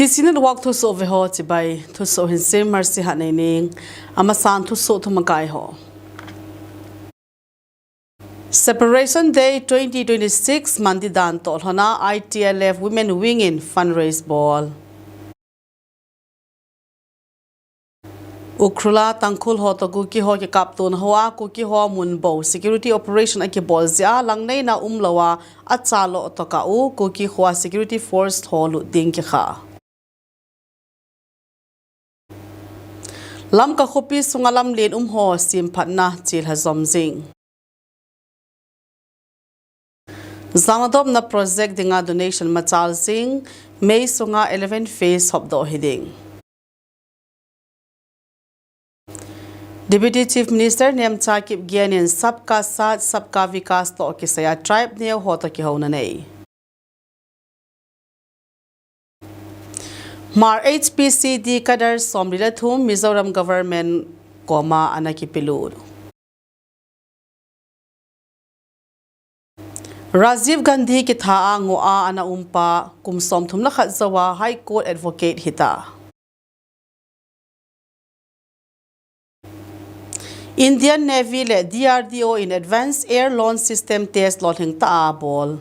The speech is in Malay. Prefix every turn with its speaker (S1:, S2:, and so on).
S1: Sisinan wak thusoh ve ho chibai thusoh hin se mercy ha nei ning amasan thusoh thumakai ho. Separation Day 2026 Mandidan tol hona ITLF Women Wing in fundraise ball. Ukrula tangkul ho to kuki ho ke kaptun hoa kuki ho munbo security operation ake bolzia langnei na umlawa achalo to ka u kuki ho security force ho lu ding ke kha. Lam ka khopi sungalam len ho sim phatna chil ha zomjing. Zamadom na project dinga donation machal sing May sunga 11 phase hop do hiding. Deputy Chief Minister Nemcha Kip Gianin Sabka Saath Sabka Vikas to kisaya tribe ne ho to ki hona nei. Mar HPCD kadar somrila thum Mizoram government koma anaki pilur. Rajiv Gandhi ki thaa ngoa ana umpa kumsom thumla khat zawa High Court advocate hita. Indian Navy le DRDO in Advanced Air Launch System test lothing ta ball.